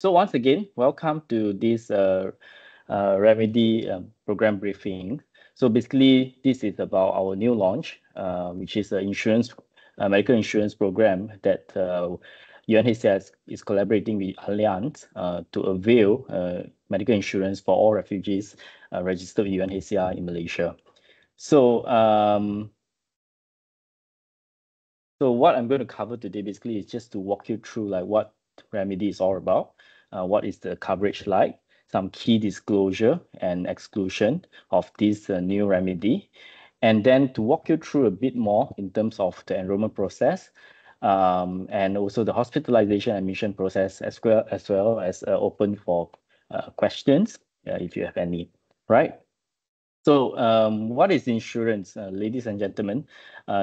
So once again, welcome to this Remedy program briefing. So basically, this is about our new launch, which is an medical insurance program that UNHCR is collaborating with Allianz to avail medical insurance for all refugees registered with UNHCR in Malaysia. So what I'm going to cover today basically is just to walk you through like what Remedy is all about, what is the coverage like, some key disclosure and exclusion of this new Remedy, and then to walk you through a bit more in terms of the enrollment process, and also the hospitalization admission process as open for questions if you have any, right? So, what is insurance, ladies and gentlemen?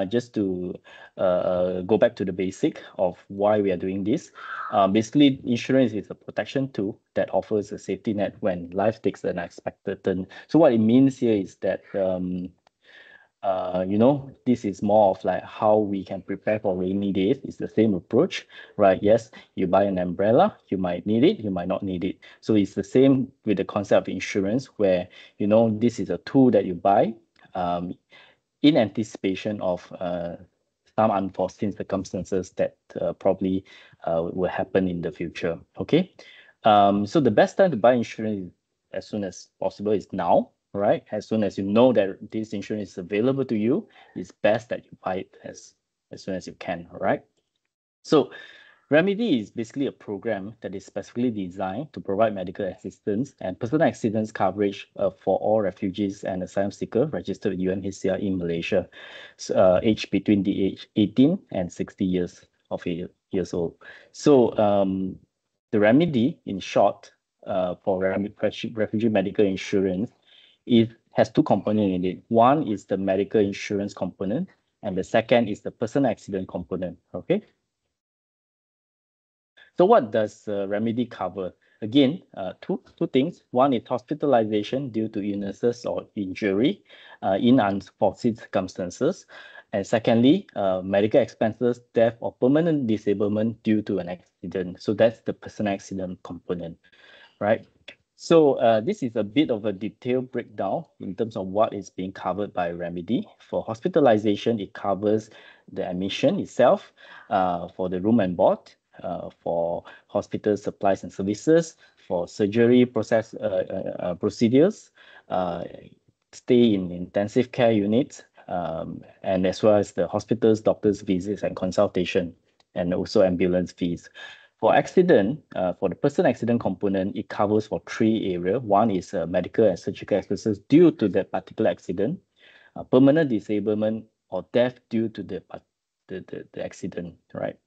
Just to go back to the basic of why we are doing this. Basically, insurance is a protection tool that offers a safety net when life takes an unexpected turn. So, what it means here is that this is more of like how we can prepare for rainy days. It's the same approach, right? Yes, you buy an umbrella, you might need it, you might not need it. So it's the same with the concept of insurance, where this is a tool that you buy in anticipation of some unforeseen circumstances that probably will happen in the future. Okay, so the best time to buy insurance as soon as possible is now, right? As soon as you know that this insurance is available to you, it's best that you buy it as soon as you can, all right? So Remedy is basically a program that is specifically designed to provide medical assistance and personal accidents coverage for all refugees and asylum seekers registered with UNHCR in Malaysia, aged between the age 18 and 60 years old. So the Remedy, in short, for refugee medical insurance, it has two components in it. One is the medical insurance component, and the second is the personal accident component. Okay. So what does Remedy cover? Again, two things. One is hospitalization due to illnesses or injury in unforeseen circumstances. And secondly, medical expenses, death or permanent disablement due to an accident. So that's the personal accident component, right? So this is a bit of a detailed breakdown in terms of what is being covered by Remedy. For hospitalization, it covers the admission itself, for the room and board, for hospital supplies and services, for surgery procedures, stay in intensive care units, and as well as the hospitals, doctors' visits and consultation, and also ambulance fees. For accident, for the personal accident component, it covers for three areas. One is medical and surgical expenses due to that particular accident, permanent disablement or death due to the accident, right?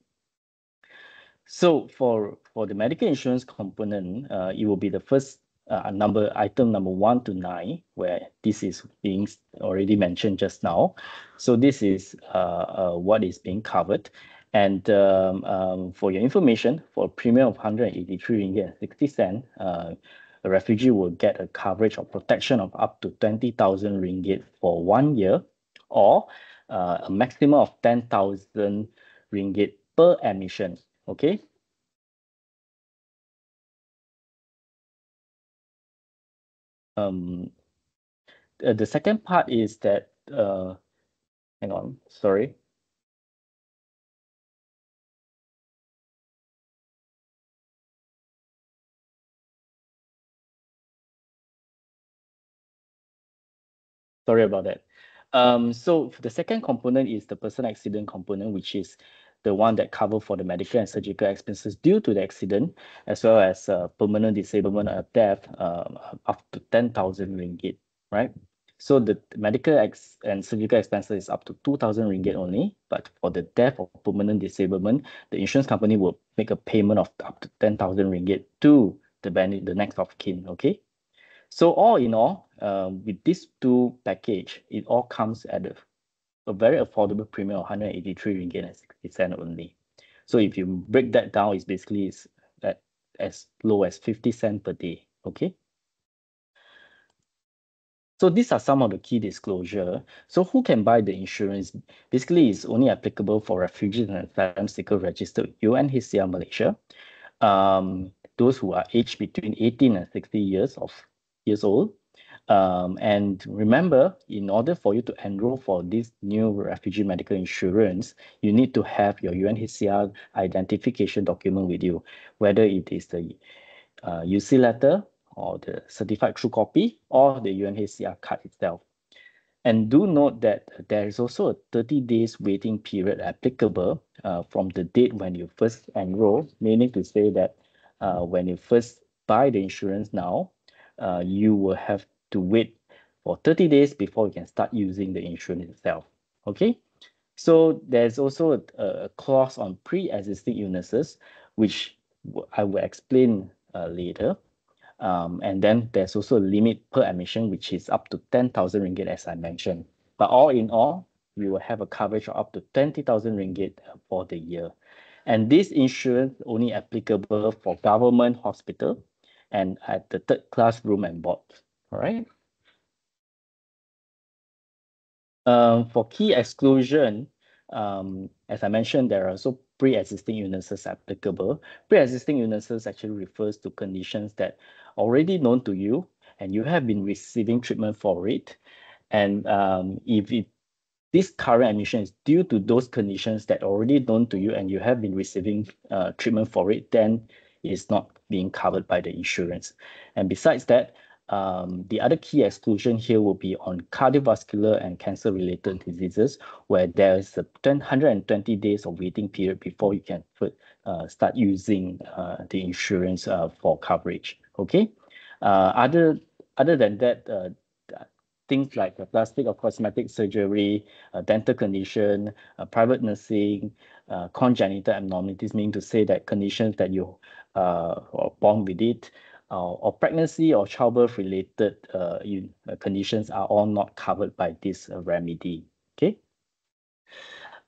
So for the medical insurance component, it will be the first item number 1 to 9, where this is being already mentioned just now. So this is what is being covered. And for your information, for a premium of 183 ringgit and 60 cents, a refugee will get a coverage of protection of up to 20,000 ringgit for 1 year, or a maximum of 10,000 ringgit per admission. Okay. The second part is that, hang on, sorry. Sorry about that. So the second component is the personal accident component, which is the one that cover for the medical and surgical expenses due to the accident, as well as permanent disablement or death, up to 10,000 ringgit, right? So the medical and surgical expenses is up to 2,000 ringgit only, but for the death or permanent disablement, the insurance company will make a payment of up to 10,000 ringgit to the next of kin, okay? So all in all, with these two package, it all comes at a very affordable premium of 183 ringgit and 60 cent only. So if you break that down, it's basically at as low as 50 cents per day. Okay. So these are some of the key disclosure. So who can buy the insurance? Basically, it's only applicable for refugees and asylum seekers registered with UNHCR Malaysia. those who are aged between 18 and 60 years old. And remember, in order for you to enroll for this new refugee medical insurance, you need to have your UNHCR identification document with you, whether it is the UC letter or the certified true copy or the UNHCR card itself. And do note that there is also a 30 days waiting period applicable from the date when you first enroll, meaning to say that when you first buy the insurance now, you will have to wait for 30 days before you can start using the insurance itself. Okay, so there's also a clause on pre-existing illnesses, which I will explain later. And then there's also a limit per admission, which is up to 10,000 ringgit, as I mentioned. But all in all, we will have a coverage of up to 20,000 ringgit for the year. And this insurance only applicable for government hospital and at the third class room and board. All right. For key exclusion, as I mentioned, there are also pre-existing illnesses applicable. Pre-existing illnesses actually refers to conditions that are already known to you and you have been receiving treatment for it. And if this current admission is due to those conditions that are already known to you and you have been receiving treatment for it, then it's not being covered by the insurance. And besides that, the other key exclusion here will be on cardiovascular and cancer-related diseases, where there is a 120 days of waiting period before you can start using the insurance for coverage. Okay. Other than that, things like plastic or cosmetic surgery, dental condition, private nursing, congenital abnormalities, meaning to say that conditions that you are born with it, or pregnancy or childbirth related conditions are all not covered by this remedy. Okay.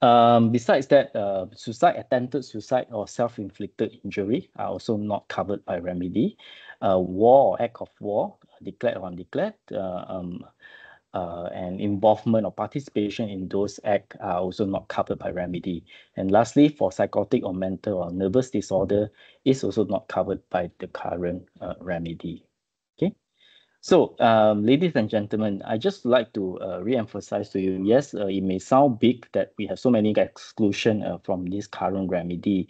Besides that, suicide, attempted suicide, or self-inflicted injury are also not covered by remedy. War or act of war, declared or undeclared, and involvement or participation in those acts are also not covered by remedy. And lastly, for psychotic or mental or nervous disorder is also not covered by the current remedy. Okay. So, ladies and gentlemen, I just like to re-emphasize to you, yes, it may sound big that we have so many exclusion from this current remedy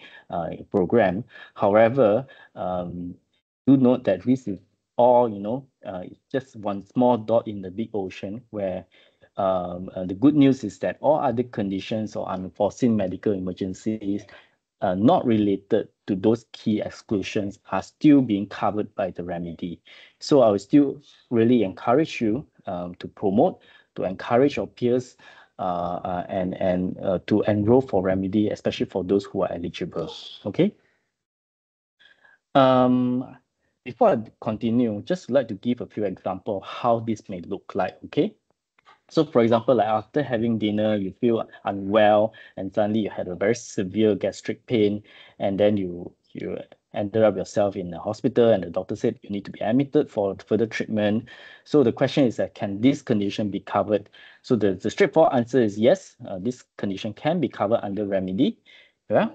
program. However, do note that this is all, just one small dot in the big ocean where the good news is that all other conditions or unforeseen medical emergencies not related to those key exclusions are still being covered by the remedy. So I will still really encourage you to promote, to encourage your peers and to enroll for remedy, especially for those who are eligible. Okay. Before I continue, just like to give a few examples of how this may look like. Okay. So for example, like after having dinner, you feel unwell and suddenly you had a very severe gastric pain, and then you ended up yourself in the hospital and the doctor said you need to be admitted for further treatment. So the question is that can this condition be covered? So the straightforward answer is yes, this condition can be covered under remedy. Yeah.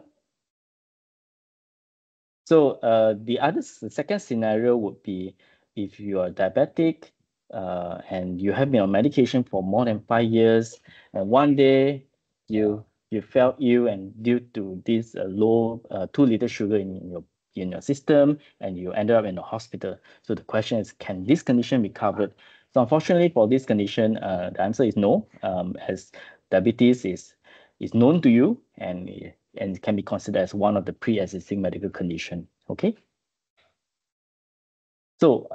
So the second scenario would be if you are diabetic and you have been on medication for more than 5 years, and one day you felt ill, and due to this low 2 liter sugar in your system, and you ended up in the hospital. So the question is, can this condition be covered? So unfortunately for this condition, the answer is no, as diabetes is known to you and can be considered as one of the pre-existing medical condition. Okay. So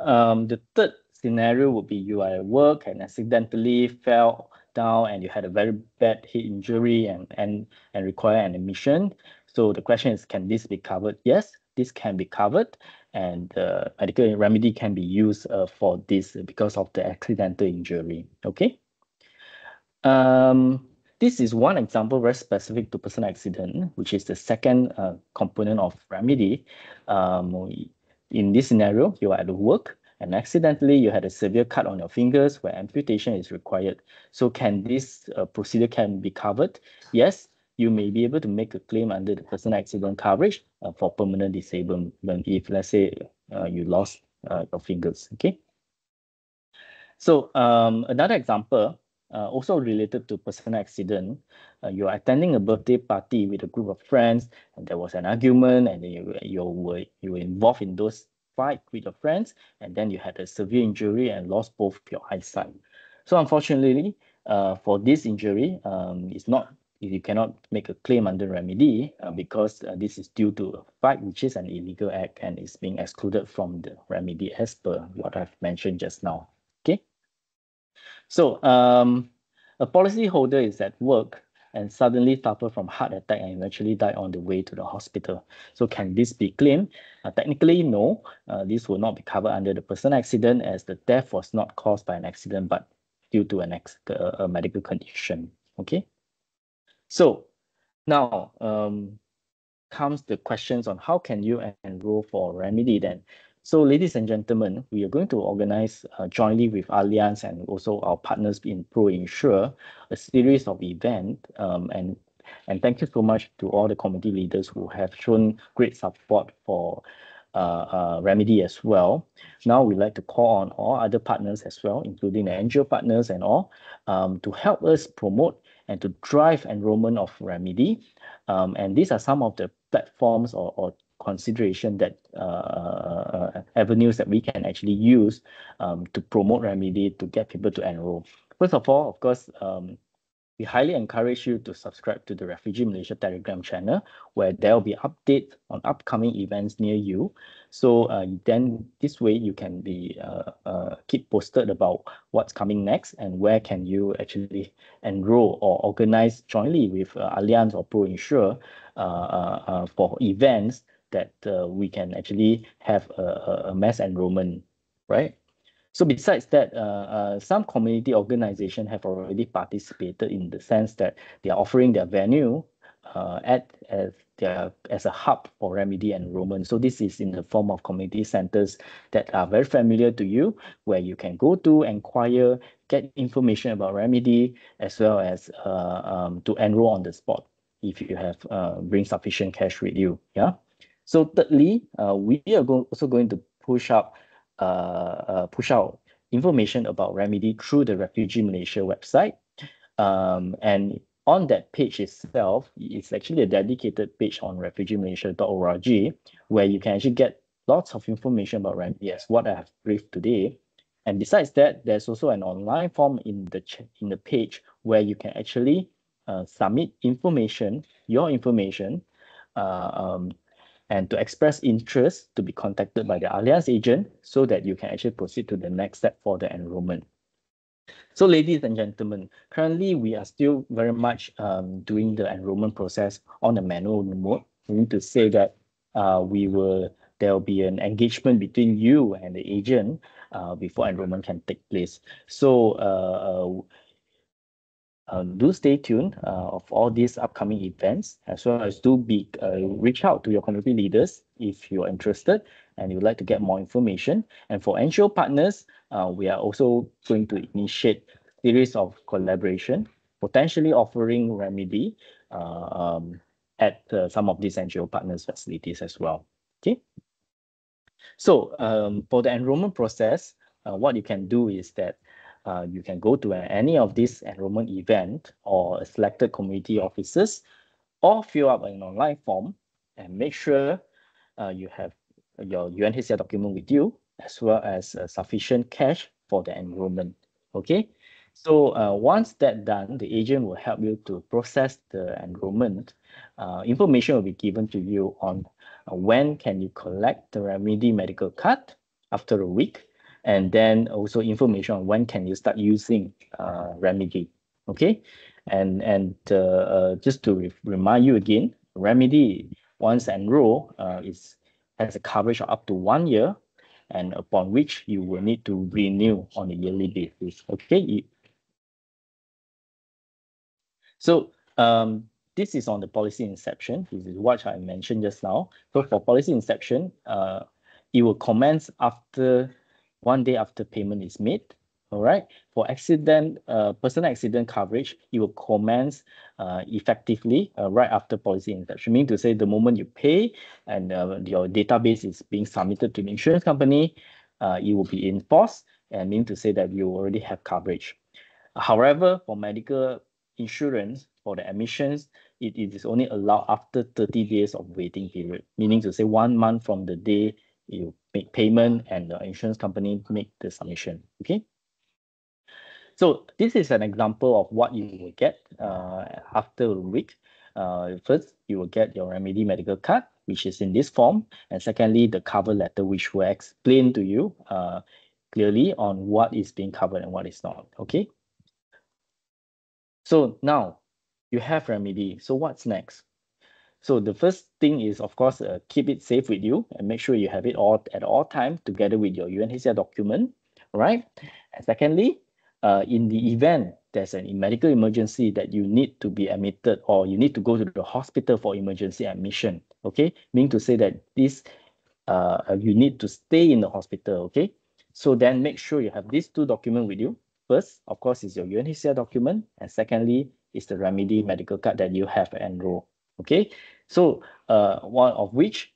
the third scenario would be you are at work and accidentally fell down and you had a very bad head injury and require an admission. So the question is, can this be covered? Yes, this can be covered, and medical remedy can be used for this because of the accidental injury. Okay. This is one example very specific to personal accident, which is the second component of remedy. In this scenario, you are at work and accidentally you had a severe cut on your fingers where amputation is required. So can this procedure can be covered? Yes, you may be able to make a claim under the personal accident coverage for permanent disablement if, let's say, you lost your fingers. Okay. So another example, also related to personal accident, you're attending a birthday party with a group of friends, and there was an argument, and then you were involved in those fight with your friends, and then you had a severe injury and lost both your eyesight. So unfortunately, for this injury, it's not you cannot make a claim under remedy because this is due to a fight, which is an illegal act and is being excluded from the remedy as per what I've mentioned just now. Okay. So a policyholder is at work and suddenly suffer from heart attack and eventually died on the way to the hospital. So can this be claimed? Technically, no. This will not be covered under the personal accident as the death was not caused by an accident but due to a medical condition. Okay. So now comes the questions on how can you enroll for remedy then. So ladies and gentlemen, we are going to organize jointly with Allianz and also our partners in ProInsure a series of events and thank you so much to all the committee leaders who have shown great support for remedy as well. Now we'd like to call on all other partners as well, including the NGO partners and all, to help us promote and to drive enrollment of remedy. And these are some of the platforms or consideration that avenues that we can actually use to promote remedy to get people to enroll. First of all, of course, we highly encourage you to subscribe to the Refugee Malaysia Telegram channel, where there will be updates on upcoming events near you. So then this way you can be keep posted about what's coming next and where can you actually enroll or organize jointly with Allianz or ProInsure for events that we can actually have a mass enrollment, right? So besides that, some community organizations have already participated in the sense that they are offering their venue as a hub for remedy enrollment. So this is in the form of community centers that are very familiar to you, where you can go to inquire, get information about remedy, as well as to enroll on the spot if you have bring sufficient cash with you. Yeah. So thirdly, we are also going to push out information about remedy through the Refugee Malaysia website. And on that page itself, it's actually a dedicated page on refugeemalaysia.org where you can actually get lots of information about remedy as what I have briefed today. And besides that, there's also an online form in the page where you can actually submit information, your information, and to express interest to be contacted by the Allianz agent so that you can actually proceed to the next step for the enrollment. So ladies and gentlemen, currently we are still very much doing the enrollment process on a manual mode. We need to say that there will be an engagement between you and the agent before enrollment can take place. So do stay tuned of all these upcoming events, as well as reach out to your community leaders if you're interested and you'd like to get more information. And for NGO partners, we are also going to initiate a series of collaboration, potentially offering remedy at some of these NGO partners' facilities as well. Okay. So for the enrollment process, what you can do is that you can go to any of these enrollment event or selected community offices or fill up an online form and make sure you have your UNHCR document with you as well as sufficient cash for the enrollment. Okay. So once that's done, the agent will help you to process the enrollment. Information will be given to you on when can you collect the remedy medical card after a week, and then also information on when can you start using remedy. Okay, and just to remind you again, remedy once enrolled has a coverage of up to 1 year, and upon which you will need to renew on a yearly basis. Okay. So this is on the policy inception. This is what I mentioned just now. So for policy inception, it will commence after 1 day after payment is made. All right. For personal accident coverage, it will commence effectively right after policy inception. Meaning to say, the moment you pay and your database is being submitted to the insurance company, it will be in force, and meaning to say that you already have coverage. However, for medical insurance, for the admissions, it is only allowed after 30 days of waiting period, meaning to say 1 month from the day you make payment and the insurance company make the submission. Okay. So this is an example of what you will get after a week. First, you will get your Remedy medical card, which is in this form. And secondly, the cover letter, which will explain to you clearly on what is being covered and what is not. Okay. So now you have Remedy. So what's next? So the first thing is, of course, keep it safe with you and make sure you have it all at all times together with your UNHCR document, right? And secondly, in the event there's a medical emergency that you need to be admitted or you need to go to the hospital for emergency admission, okay? Meaning to say that you need to stay in the hospital, okay? So then make sure you have these two documents with you. First, of course, is your UNHCR document, and secondly, is the Remedy medical card that you have enrolled. Okay, so one of which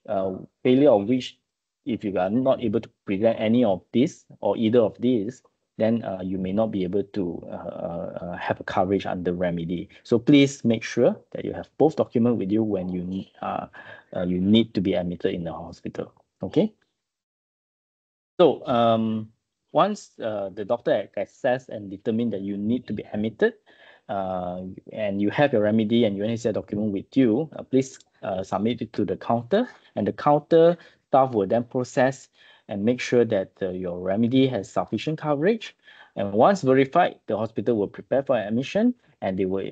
failure of which, if you are not able to present any of this or either of these, then you may not be able to have a coverage under Remedy. So please make sure that you have both documents with you when you need to be admitted in the hospital. Okay. So once the doctor assess and determine that you need to be admitted, and you have your Remedy and UNHCR document with you, please submit it to the counter, and the counter staff will then process and make sure that your Remedy has sufficient coverage. And once verified, the hospital will prepare for admission and they will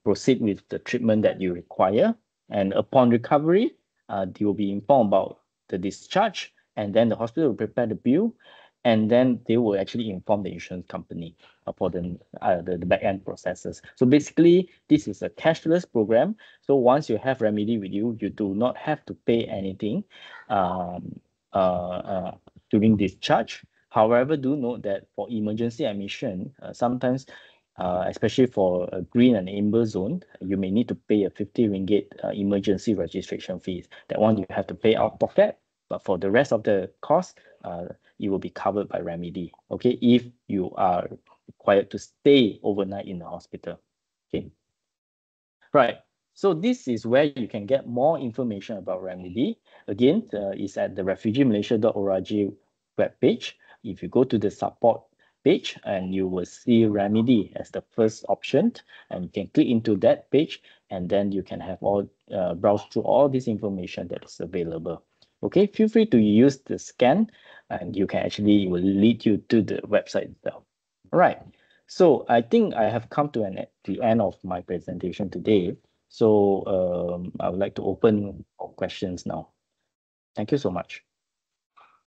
proceed with the treatment that you require. And upon recovery, they will be informed about the discharge, and then the hospital will prepare the bill, and then they will actually inform the insurance company for the back end processes. So basically, this is a cashless program. So once you have Remedy with you, you do not have to pay anything during discharge. However, do note that for emergency admission, sometimes, especially for a green and amber zone, you may need to pay a 50 ringgit emergency registration fees. That one you have to pay out of pocket, but for the rest of the cost, it will be covered by Remedy. Okay, if you are required to stay overnight in the hospital. Okay. Right. So this is where you can get more information about Remedy. Again, it's at the refugeemalaysia.org webpage. If you go to the support page, and you will see Remedy as the first option, and you can click into that page, and then you can have all browse through all this information that is available. Okay, feel free to use the scan, and you can actually, it will lead you to the website itself. All right. So I think I have come to the end of my presentation today. So I would like to open for questions now. Thank you so much.